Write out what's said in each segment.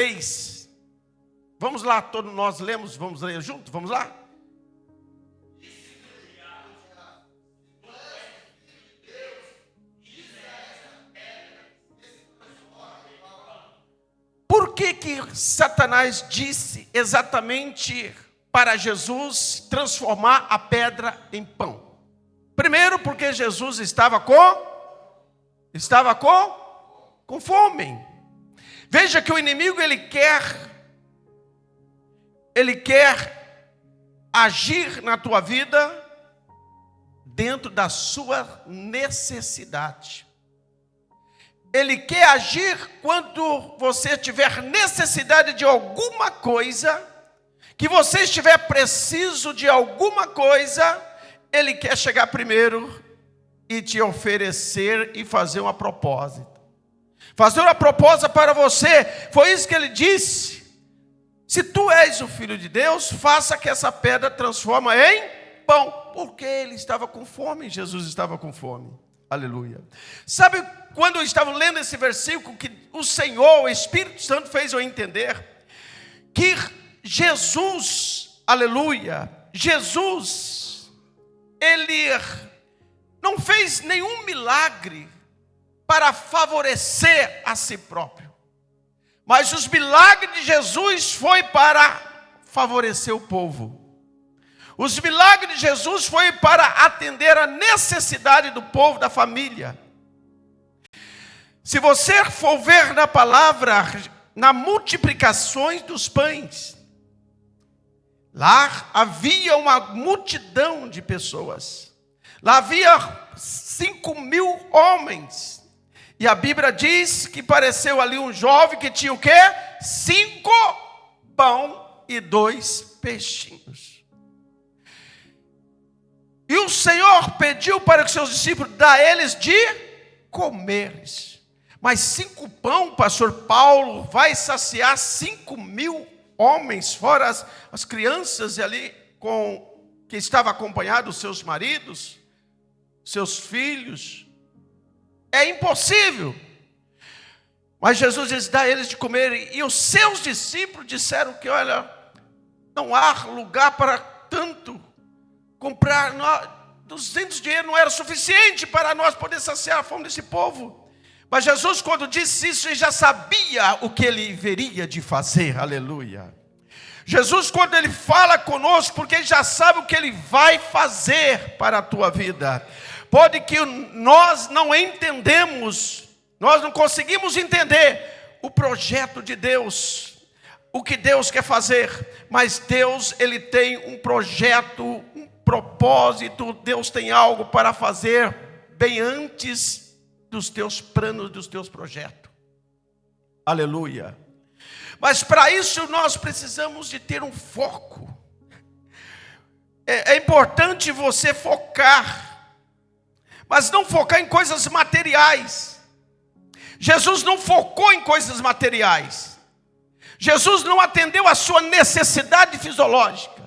6. Vamos lá, todos nós lemos, vamos ler junto, vamos lá? Por que Satanás disse exatamente para Jesus transformar a pedra em pão? Primeiro, porque Jesus estava com fome. Veja que o inimigo ele quer agir na tua vida dentro da sua necessidade. Ele quer agir quando você tiver necessidade de alguma coisa, que você estiver preciso de alguma coisa, ele quer chegar primeiro e te oferecer e fazer uma proposta. Fazer uma proposta para você. Foi isso que ele disse. Se tu és o Filho de Deus, faça que essa pedra transforme em pão. Porque ele estava com fome, Jesus estava com fome. Aleluia. Sabe quando eu estava lendo esse versículo, que o Senhor, o Espírito Santo fez eu entender que Jesus, aleluia, Jesus, ele não fez nenhum milagre para favorecer a si próprio. Mas os milagres de Jesus foi para favorecer o povo. Os milagres de Jesus foi para atender a necessidade do povo, da família. Se você for ver na palavra, na multiplicações dos pães, lá havia uma multidão de pessoas. Lá havia 5.000 homens. E a Bíblia diz que apareceu ali um jovem que tinha o quê? 5 pão e 2 peixinhos. E o Senhor pediu para que seus discípulos dê a eles de comeres. Mas 5 pão, pastor Paulo, vai saciar 5.000 homens, fora as crianças ali que estavam acompanhados, seus maridos, seus filhos. É impossível. Mas Jesus diz, dá a eles de comer. E os seus discípulos disseram que, olha, não há lugar para tanto. Comprar 200 dinheiro não era suficiente para nós poder saciar a fome desse povo. Mas Jesus, quando disse isso, ele já sabia o que ele haveria de fazer. Aleluia. Jesus, quando ele fala conosco, porque ele já sabe o que ele vai fazer para a tua vida. Pode que nós não entendemos, nós não conseguimos entender o projeto de Deus, o que Deus quer fazer. Mas Deus, ele tem um projeto, um propósito. Deus tem algo para fazer bem antes dos teus planos, dos teus projetos. Aleluia. Mas para isso nós precisamos de ter um foco. É importante você focar, mas não focar em coisas materiais. Jesus não focou em coisas materiais. Jesus não atendeu a sua necessidade fisiológica.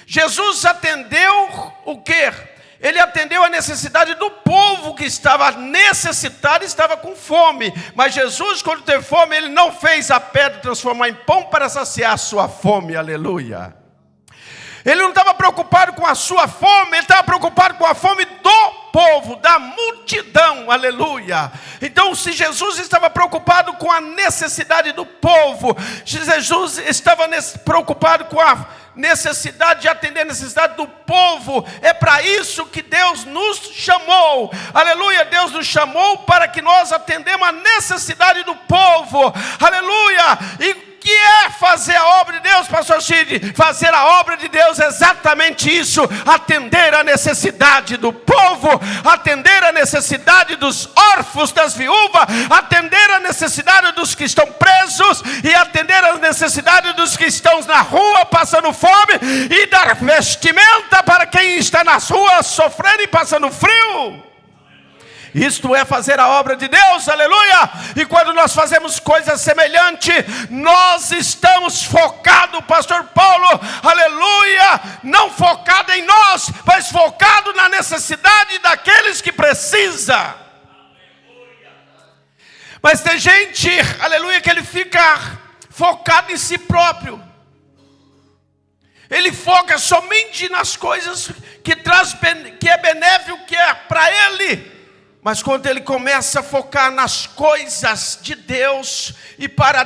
Jesus atendeu o quê? Ele atendeu a necessidade do povo que estava necessitado e estava com fome. Mas Jesus, quando teve fome, ele não fez a pedra transformar em pão para saciar a sua fome. Aleluia. Ele não estava preocupado com a sua fome, ele estava preocupado com a fome do povo, da multidão. Aleluia. Então, se Jesus estava preocupado com a necessidade do povo, Jesus estava preocupado com a necessidade de atender a necessidade do povo. É para isso que Deus nos chamou. Aleluia. Deus nos chamou para que nós atendemos a necessidade do povo. Aleluia. E que é fazer a obra de Deus, pastor Cid? Fazer a obra de Deus é exatamente isso: atender a necessidade do povo, atender a necessidade dos órfãos, das viúvas, atender a necessidade dos que estão presos e atender a necessidade dos que estão na rua passando fome e dar vestimenta para quem está nas ruas sofrendo e passando frio. Isto é fazer a obra de Deus, aleluia. E quando nós fazemos coisas semelhantes, nós estamos focados, pastor Paulo, aleluia, não focado em nós, mas focado na necessidade daqueles que precisam. Mas tem gente, aleluia, que ele fica focado em si próprio. Ele foca somente nas coisas que é benéfico, que é para ele. Mas quando ele começa a focar nas coisas de Deus e para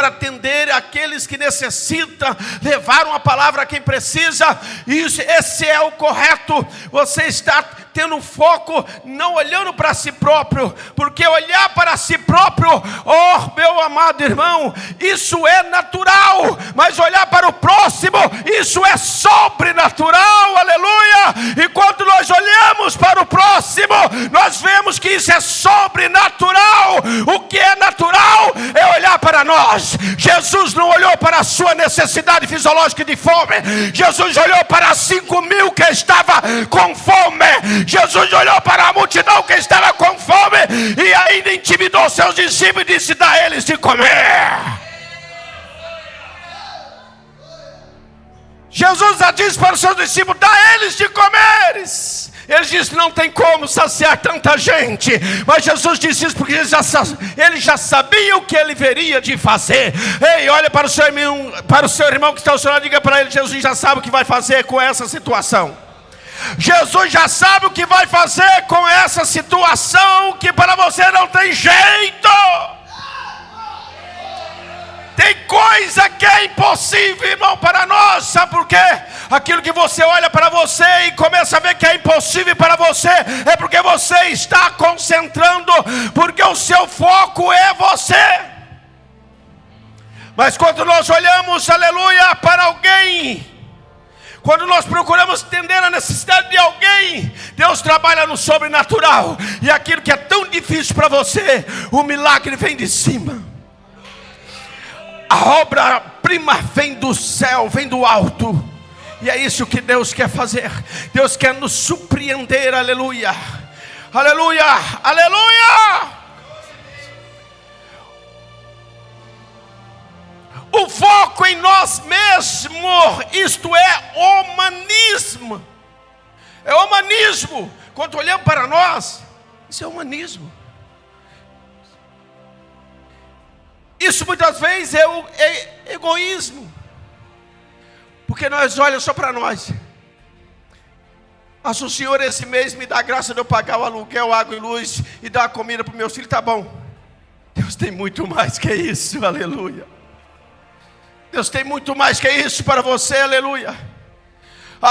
atender aqueles que necessitam, levar uma palavra a quem precisa, esse é o correto. Você está tendo foco, não olhando para si próprio, porque olhar para si próprio, oh meu amado irmão, isso é natural, mas olhar para o próximo, isso é sobrenatural, aleluia. E quando nós olhamos para o próximo, nós vemos que isso é sobrenatural. O que é natural é olhar para nós. Jesus não olhou para a sua necessidade fisiológica de fome, Jesus olhou para 5.000 que estava com fome. Jesus olhou para a multidão que estava com fome e ainda intimidou seus discípulos e disse: dá a eles de comer. Jesus já disse para os seus discípulos: dá a eles de comeres. Eles dizem: não tem como saciar tanta gente. Mas Jesus disse isso porque ele já sabia o que ele veria de fazer. Ei, olha para o seu irmão que está ao seu lado, diga para ele: Jesus já sabe o que vai fazer com essa situação. Jesus já sabe o que vai fazer com essa situação que para você não tem jeito. Tem coisa que é impossível, irmão, para nós. Sabe por quê? Aquilo que você olha para você e começa a ver que é impossível para você, é porque você está concentrando, porque o seu foco é você. Mas quando nós olhamos, aleluia, para alguém, quando nós procuramos entender a necessidade de alguém, Deus trabalha no sobrenatural. E aquilo que é tão difícil para você, o milagre vem de cima. A obra-prima vem do céu, vem do alto. E é isso que Deus quer fazer. Deus quer nos surpreender, aleluia. Aleluia, aleluia. O foco em nós mesmos, isto é humanismo. É humanismo. Quando olhamos para nós, isso é humanismo. Isso muitas vezes é egoísmo. Porque nós olhamos só para nós. Se o Senhor esse mês me dá a graça de eu pagar o aluguel, água e luz e dar a comida para os meus filhos, tá bom. Deus tem muito mais que isso, aleluia. Deus tem muito mais que isso para você, aleluia.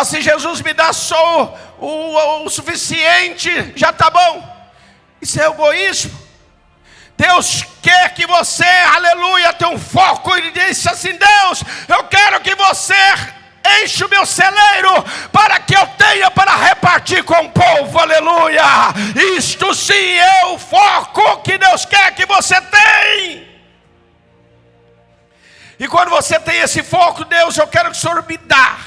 Se Jesus me dá só o suficiente, já está bom. Isso é egoísmo. Deus quer que você, aleluia, tenha um foco. Ele disse assim: Deus, eu quero que você enche o meu celeiro para que eu tenha para repartir com o povo, aleluia. Isto sim é o foco que Deus quer que você tenha. E quando você tem esse foco, Deus, eu quero que o Senhor me dá,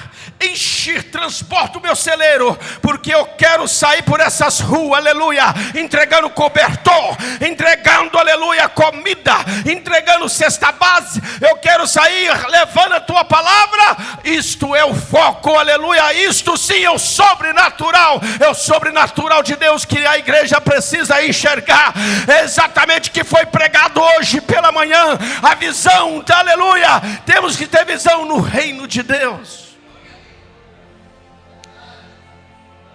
enche, transporta o meu celeiro, porque eu quero sair por essas ruas, aleluia, entregando cobertor, entregando, aleluia, comida, entregando cesta base. Eu quero sair levando a tua palavra. Isto é o foco, aleluia. Isto sim é o sobrenatural, é o sobrenatural de Deus que a igreja precisa enxergar. É exatamente o que foi pregado hoje pela manhã, a visão, aleluia. Temos que ter visão no reino de Deus.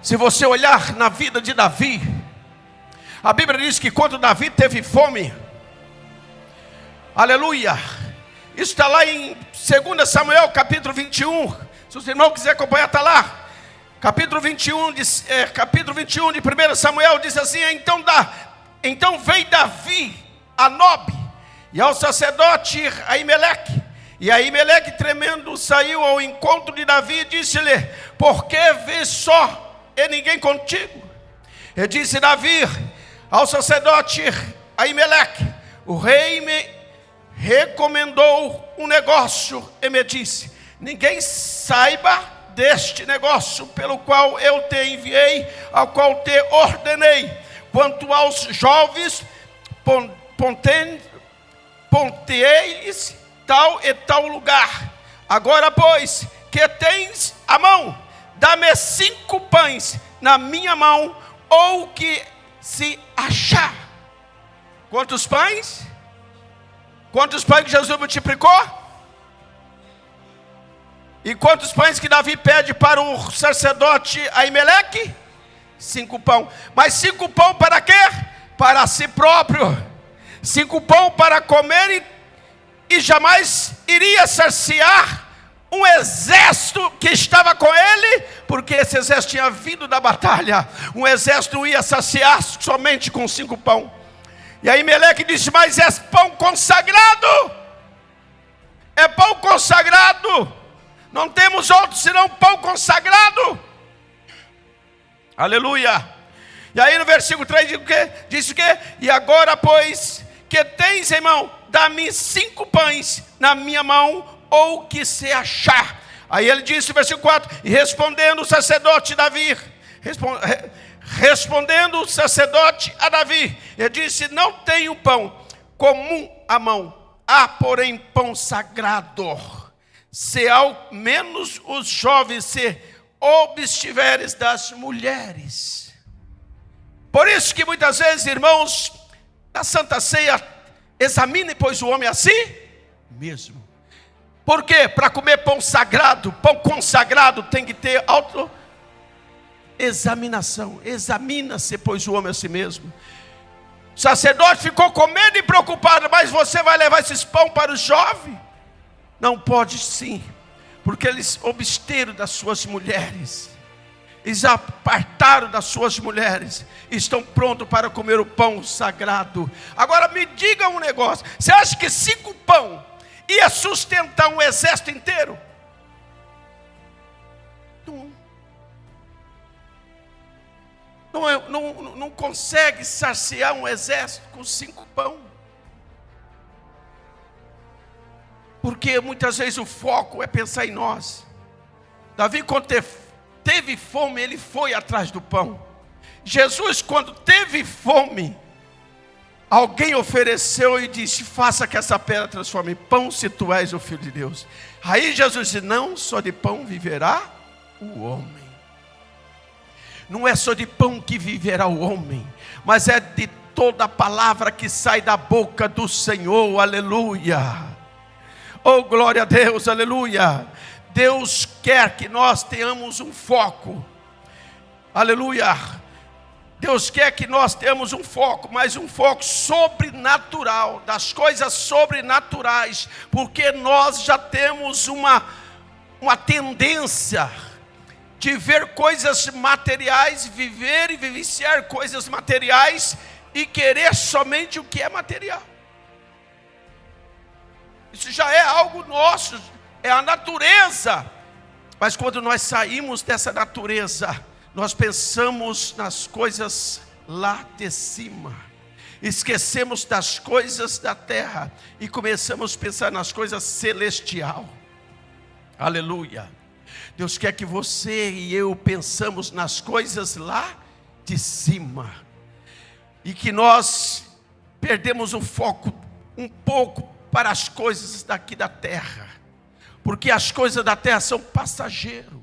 Se você olhar na vida de Davi, a Bíblia diz que quando Davi teve fome, aleluia, isso está lá em 2 Samuel capítulo 21, se os irmãos quiserem acompanhar, está lá, capítulo 21 de 1 Samuel, diz assim: então veio Davi a Nob, e ao sacerdote Aimeleque, e Aimeleque tremendo saiu ao encontro de Davi e disse-lhe: por que vês só e ninguém contigo? E disse Davi ao sacerdote Aimeleque: o rei me recomendou um negócio e me disse: ninguém saiba deste negócio pelo qual eu te enviei, ao qual te ordenei. Quanto aos jovens, pontei-lhes tal e tal lugar. Agora, pois, que tens a mão, dá-me 5 pães na minha mão, ou que se achar. Quantos pães? Quantos pães que Jesus multiplicou? E quantos pães que Davi pede para o sacerdote Aimeleque? 5 pães. Mas 5 pães para quê? Para si próprio. 5 pães para comer e jamais iria saciar um exército que estava com ele, porque esse exército tinha vindo da batalha. Um exército não ia saciar somente com 5 pães. E aí Meleque disse: mas é pão consagrado. É pão consagrado. Não temos outro senão pão consagrado. Aleluia. E aí no versículo 3 diz o quê? E agora, pois, que tens, irmão, dá-me 5 pães na minha mão, ou o que se achar. Aí ele disse, versículo 4, e respondendo o sacerdote Davi, respondendo o sacerdote a Davi, ele disse: não tenho pão comum à mão, há porém pão sagrado. Se ao menos os jovens se obstiveres das mulheres. Por isso que muitas vezes, irmãos, na Santa Ceia, examine, pois, o homem assim mesmo. Por quê? Para comer pão sagrado, pão consagrado, tem que ter autoexaminação. Examina-se, pois, o homem a si mesmo. O sacerdote ficou com medo e preocupado: mas você vai levar esses pão para os jovens? Não pode, sim, porque eles obsteram das suas mulheres, eles apartaram das suas mulheres, estão prontos para comer o pão sagrado. Agora me diga um negócio: você acha que 5 pão ia sustentar um exército inteiro? Não consegue saciar um exército com 5 pão. Porque muitas vezes o foco é pensar em nós. Davi, quando teve fome, ele foi atrás do pão. Jesus, quando teve fome, alguém ofereceu e disse: faça que essa pedra transforme em pão, se tu és o Filho de Deus. Aí Jesus disse: não só de pão viverá o homem. Não é só de pão que viverá o homem, mas é de toda a palavra que sai da boca do Senhor. Aleluia. Oh, glória a Deus, aleluia. Deus quer que nós tenhamos um foco. Aleluia. Deus quer que nós tenhamos um foco, mas um foco sobrenatural, das coisas sobrenaturais, porque nós já temos uma tendência de ver coisas materiais, viver e vivenciar coisas materiais e querer somente o que é material. Isso já é algo nosso, é a natureza. Mas quando nós saímos dessa natureza, nós pensamos nas coisas lá de cima. Esquecemos das coisas da terra e começamos a pensar nas coisas celestiais. Aleluia. Deus quer que você e eu pensamos nas coisas lá de cima. E que nós perdemos o foco um pouco para as coisas daqui da terra, porque as coisas da terra são passageiras,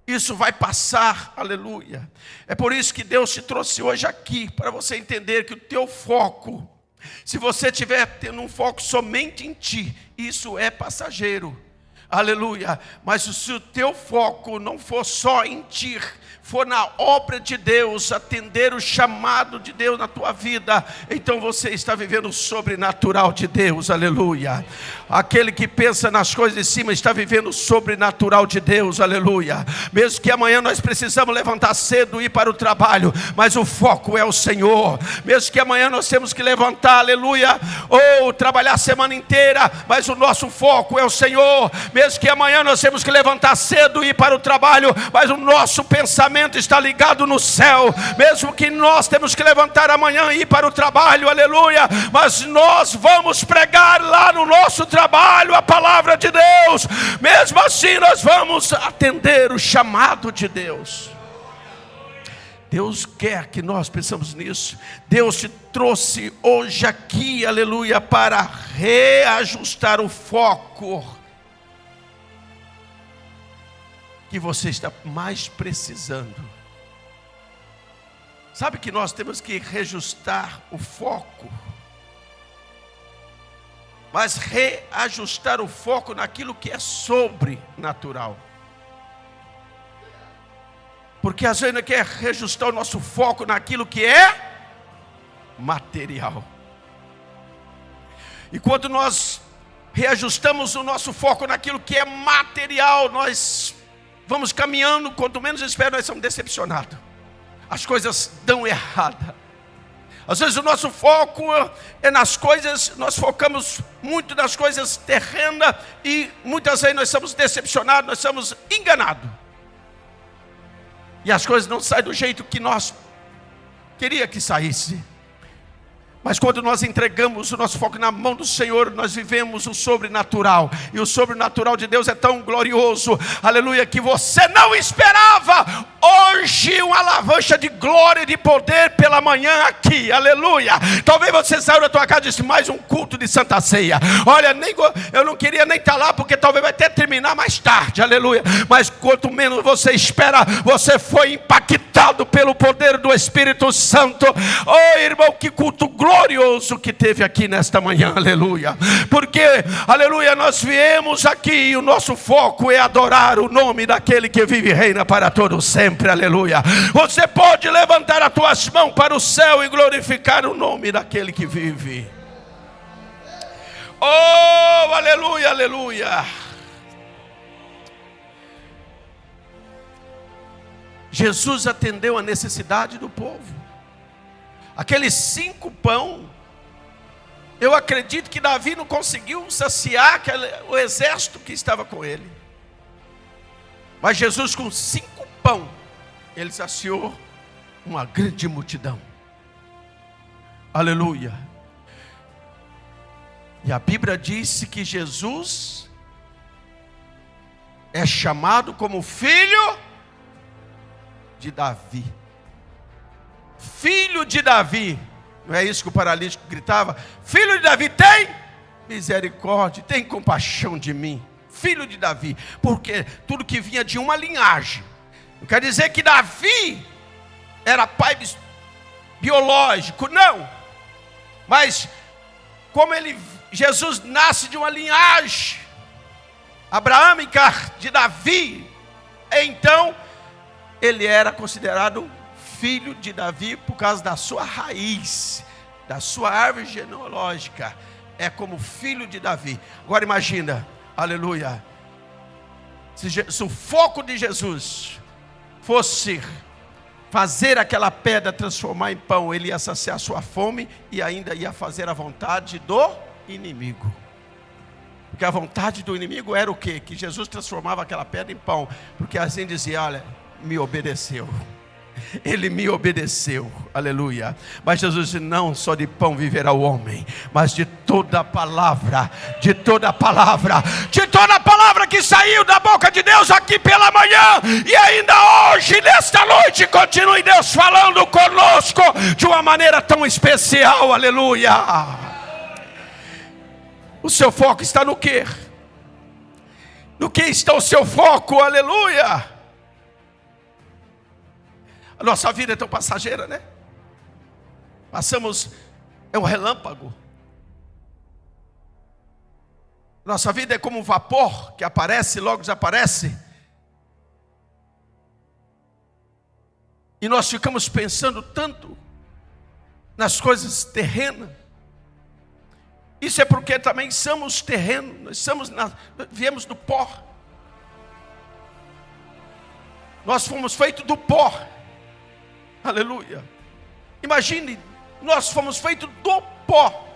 isso vai passar, aleluia. É por isso que Deus te trouxe hoje aqui, para você entender que o teu foco, se você estiver tendo um foco somente em ti, isso é passageiro, aleluia. Mas se o teu foco não for só em ti, for na obra de Deus, atender o chamado de Deus na tua vida, então você está vivendo o sobrenatural de Deus, aleluia. Aquele que pensa nas coisas de cima está vivendo o sobrenatural de Deus, aleluia. Mesmo que amanhã nós precisamos levantar cedo e ir para o trabalho, mas o foco é o Senhor. Mesmo que amanhã nós temos que levantar, aleluia, ou trabalhar a semana inteira, mas o nosso foco é o Senhor. Mesmo que amanhã nós temos que levantar cedo e ir para o trabalho, mas o nosso pensamento está ligado no céu. Mesmo que nós temos que levantar amanhã e ir para o trabalho, aleluia, mas nós vamos pregar lá no nosso trabalho a palavra de Deus. Mesmo assim nós vamos atender o chamado de Deus. Deus quer que nós pensamos nisso. Deus te trouxe hoje aqui, aleluia, para reajustar o foco que você está mais precisando. Sabe que nós temos que reajustar o foco? mas reajustar o foco naquilo que é sobrenatural. Porque às vezes nós quer reajustar o nosso foco naquilo que é material. E quando nós reajustamos o nosso foco naquilo que é material, nós vamos caminhando, quanto menos espero, nós somos decepcionados. As coisas dão errada. Às vezes o nosso foco é nas coisas, nós focamos muito nas coisas terrenas e muitas vezes nós somos decepcionados, nós somos enganados. E as coisas não saem do jeito que nós queria que saísse. Mas quando nós entregamos o nosso foco na mão do Senhor, nós vivemos o sobrenatural. E o sobrenatural de Deus é tão glorioso, aleluia, que você não esperava. Hoje uma alavanca de glória e de poder pela manhã aqui, aleluia. Talvez você saiu da tua casa e disse, mais um culto de Santa Ceia. Olha, eu não queria nem estar lá, porque talvez vai até terminar mais tarde, aleluia. Mas quanto menos você espera, você foi impactado pelo poder do Espírito Santo. Oh irmão, que culto glorioso que teve aqui nesta manhã, aleluia. Porque, aleluia, nós viemos aqui e o nosso foco é adorar o nome daquele que vive e reina para todo sempre, aleluia. Você pode levantar as tuas mãos para o céu e glorificar o nome daquele que vive. Oh, aleluia, aleluia. Jesus atendeu a necessidade do povo. Aqueles 5 pão, eu acredito que Davi não conseguiu saciar o exército que estava com ele. Mas Jesus com 5 pão, ele saciou uma grande multidão. Aleluia. E a Bíblia disse que Jesus é chamado como filho de Davi. Filho de Davi, não é isso que o paralítico gritava? Filho de Davi, tem misericórdia, tem compaixão de mim. Filho de Davi, porque tudo que vinha de uma linhagem. Não quer dizer que Davi era pai biológico, não. Mas como Jesus nasce de uma linhagem abraâmica de Davi, então ele era considerado filho de Davi por causa da sua raiz, da sua árvore genealógica. É como filho de Davi. Agora imagina, aleluia, se o foco de Jesus fosse fazer aquela pedra transformar em pão, ele ia saciar a sua fome e ainda ia fazer a vontade do inimigo. Porque a vontade do inimigo era o quê? Que Jesus transformava aquela pedra em pão, porque assim dizia, olha, me obedeceu. Ele me obedeceu, aleluia. Mas Jesus disse, não só de pão viverá o homem, mas de toda palavra, de toda palavra, de toda palavra que saiu da boca de Deus aqui pela manhã. E ainda hoje, nesta noite, continue Deus falando conosco de uma maneira tão especial, aleluia. O seu foco está no quê? No que está o seu foco, aleluia? A nossa vida é tão passageira, né? Passamos, é um relâmpago. Nossa vida é como um vapor que aparece e logo desaparece. E nós ficamos pensando tanto nas coisas terrenas. Isso é porque também somos terrenos, nós viemos do pó. Nós fomos feitos do pó. Aleluia. Imagine, nós fomos feitos do pó.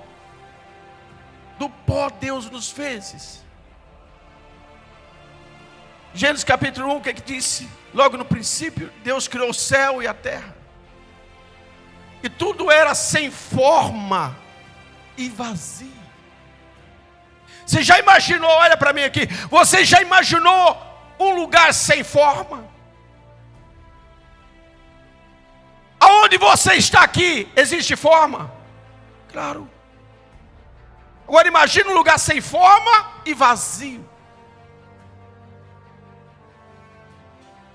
Do pó Deus nos fez. Gênesis capítulo 1, o que é que disse? Logo no princípio, Deus criou o céu e a terra. E tudo era sem forma e vazio. Você já imaginou, olha para mim aqui, você já imaginou um lugar sem forma? Aonde você está aqui, existe forma? Claro. Agora imagine um lugar sem forma e vazio.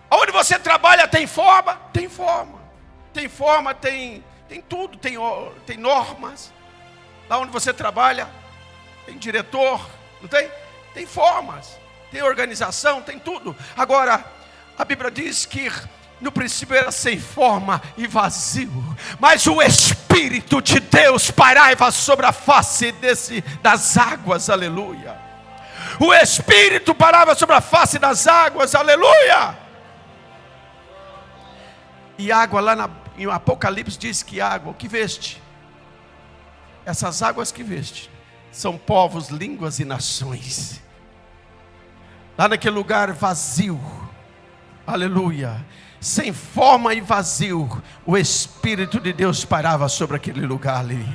Aonde você trabalha tem forma? Tem forma. Tem forma, tem tudo, tem normas. Lá onde você trabalha. tem diretor, não tem? Tem formas, tem organização, tem tudo. Agora, a Bíblia diz que no princípio era sem forma e vazio, mas o Espírito de Deus pairava sobre a face das águas, aleluia. O Espírito parava sobre a face das águas, aleluia. E água lá em Apocalipse diz que água, o que veste? Essas águas que veste são povos, línguas e nações. Lá naquele lugar vazio, aleluia, sem forma e vazio, o Espírito de Deus parava sobre aquele lugar ali.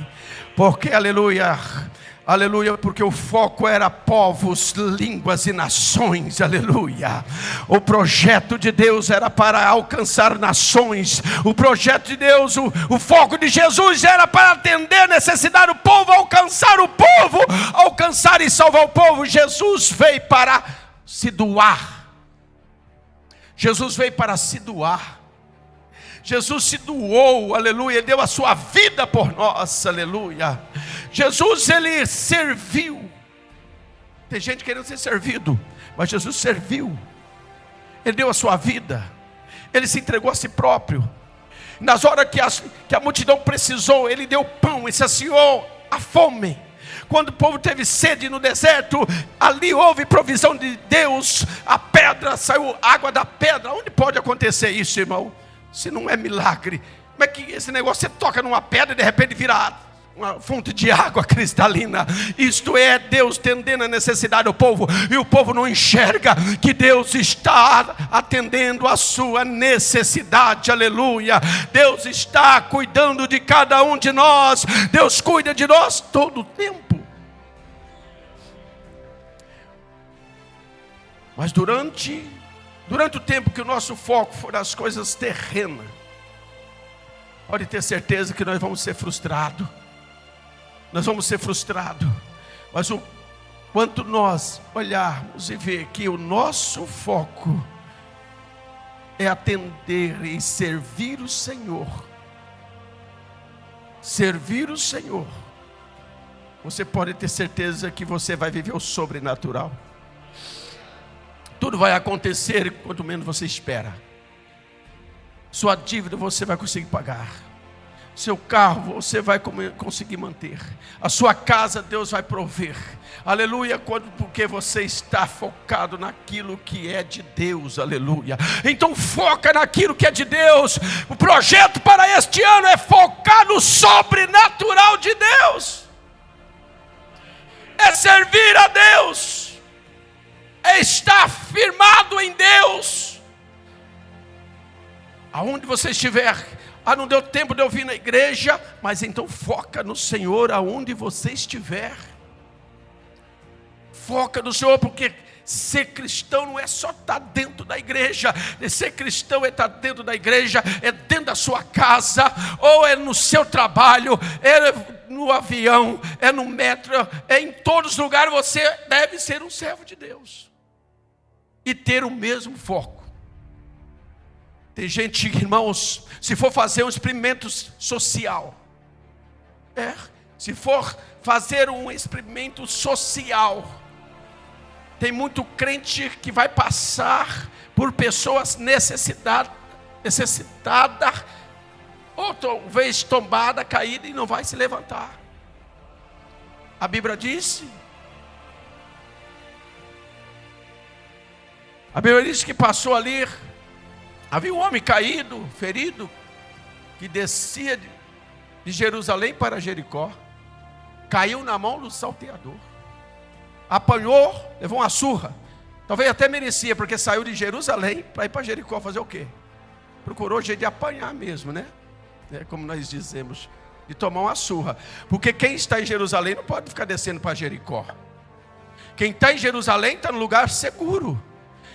Porque, aleluia, aleluia, porque o foco era povos, línguas e nações, aleluia. O projeto de Deus era para alcançar nações. O projeto de Deus, o foco de Jesus era para atender a necessidade do povo, alcançar o povo, alcançar e salvar o povo. Jesus veio para se doar. Jesus veio para se doar. Jesus se doou, aleluia. Ele deu a sua vida por nós, aleluia. Jesus, ele serviu. Tem gente querendo ser servido, mas Jesus serviu. Ele deu a sua vida. Ele se entregou a si próprio. Nas horas que a multidão precisou, ele deu pão e saciou a fome. Quando o povo teve sede no deserto, ali houve provisão de Deus. A pedra, saiu água da pedra. Onde pode acontecer isso, irmão? Se não é milagre. Como é que esse negócio, você toca numa pedra e de repente vira uma fonte de água cristalina? Isto é Deus atendendo a necessidade do povo. E o povo não enxerga que Deus está atendendo a sua necessidade, aleluia. Deus está cuidando de cada um de nós. Deus cuida de nós todo o tempo. Mas durante o tempo que o nosso foco for nas coisas terrenas, pode ter certeza que nós vamos ser frustrados. Nós vamos ser frustrados. Mas o quanto nós olharmos e ver que o nosso foco é atender e servir o Senhor. Servir o Senhor. Você pode ter certeza que você vai viver o sobrenatural. Tudo vai acontecer quanto menos você espera. Sua dívida você vai conseguir pagar. Seu carro você vai conseguir manter. A sua casa Deus vai prover. Aleluia, porque você está focado naquilo que é de Deus. Aleluia. Então foca naquilo que é de Deus. O projeto para este ano é focar no sobrenatural de Deus. É servir a Deus. É estar firmado em Deus. Aonde você estiver. Não deu tempo de eu vir na igreja. Mas então foca no Senhor aonde você estiver. Foca no Senhor, porque ser cristão não é só estar dentro da igreja. Ser cristão é estar dentro da igreja, é dentro da sua casa, ou é no seu trabalho, é no avião, é no metro, é em todos os lugares. Você deve ser um servo de Deus e ter o mesmo foco. Tem gente, irmãos, se for fazer um experimento social, se for fazer um experimento social, tem muito crente que vai passar por pessoas necessitadas, ou talvez tombada, caída, e não vai se levantar. A Bíblia diz que passou ali, havia um homem caído, ferido, que descia de Jerusalém para Jericó, caiu na mão do salteador, apanhou, levou uma surra, talvez até merecia, porque saiu de Jerusalém para ir para Jericó fazer o quê? Procurou jeito de apanhar mesmo, né? Como nós dizemos, de tomar uma surra, porque quem está em Jerusalém não pode ficar descendo para Jericó. Quem está em Jerusalém está no lugar seguro.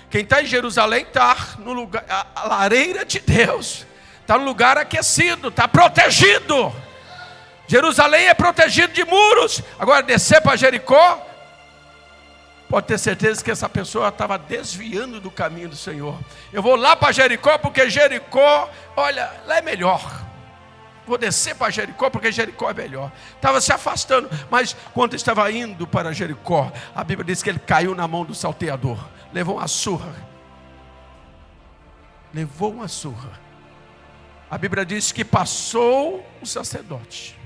Quem está em Jerusalém está no lugar, a lareira de Deus, está no lugar aquecido, está protegido. Jerusalém é protegido de muros. Agora descer para Jericó, pode ter certeza que essa pessoa estava desviando do caminho do Senhor. Eu vou lá para Jericó, porque Jericó, olha, lá é melhor. vou descer para Jericó, porque Jericó é melhor. Estava se afastando, mas quando estava indo para Jericó, a Bíblia diz que ele caiu na mão do salteador, levou uma surra. A Bíblia diz que passou o sacerdote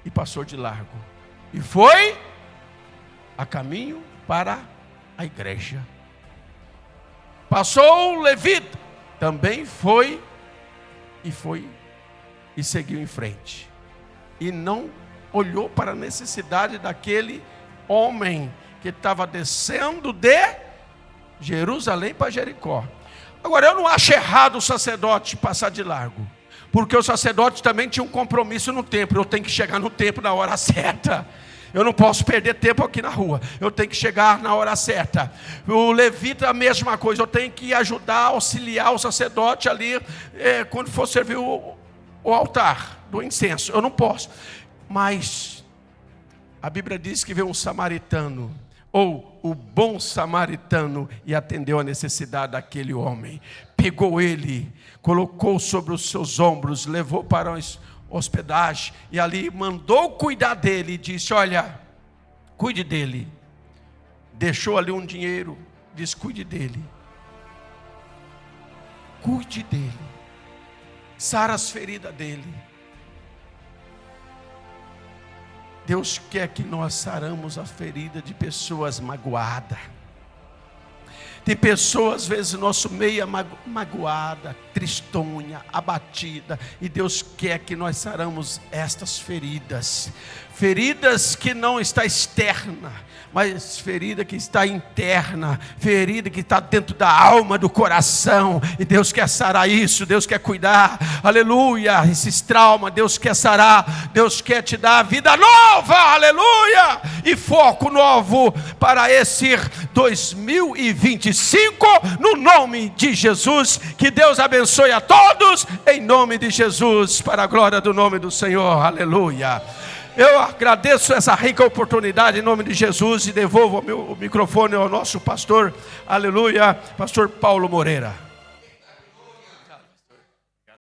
e passou de largo e foi a caminho para a igreja. Passou o levita, também foi e seguiu em frente. E não olhou para a necessidade daquele homem que estava descendo de Jerusalém para Jericó. Agora, eu não acho errado o sacerdote passar de largo, porque o sacerdote também tinha um compromisso no templo. Eu tenho que chegar no templo na hora certa. Eu não posso perder tempo aqui na rua. Eu tenho que chegar na hora certa. O levita, a mesma coisa. Eu tenho que ajudar, auxiliar o sacerdote ali, quando for servir o altar do incenso. Eu não posso. Mas a Bíblia diz que veio um samaritano, ou o bom samaritano, e atendeu a necessidade daquele homem. Pegou ele, colocou sobre os seus ombros, levou para hospedagem, e ali mandou cuidar dele, e disse: olha, cuide dele. Deixou ali um dinheiro, disse: cuide dele, sara as feridas dele. Deus quer que nós saramos a ferida de pessoas magoadas. Tem pessoas, às vezes, no nosso meio magoada, tristonha, abatida. E Deus quer que nós saramos estas feridas. Feridas que não está externa, mas ferida que está interna. Ferida que está dentro da alma, do coração. E Deus quer sarar isso, Deus quer cuidar. Aleluia, esses traumas, Deus quer sarar. Deus quer te dar vida nova, aleluia. E foco novo para esse 2025, no nome de Jesus. Que Deus abençoe a todos, em nome de Jesus, para a glória do nome do Senhor, aleluia. Eu agradeço essa rica oportunidade em nome de Jesus e devolvo o microfone ao nosso pastor, aleluia, pastor Paulo Moreira.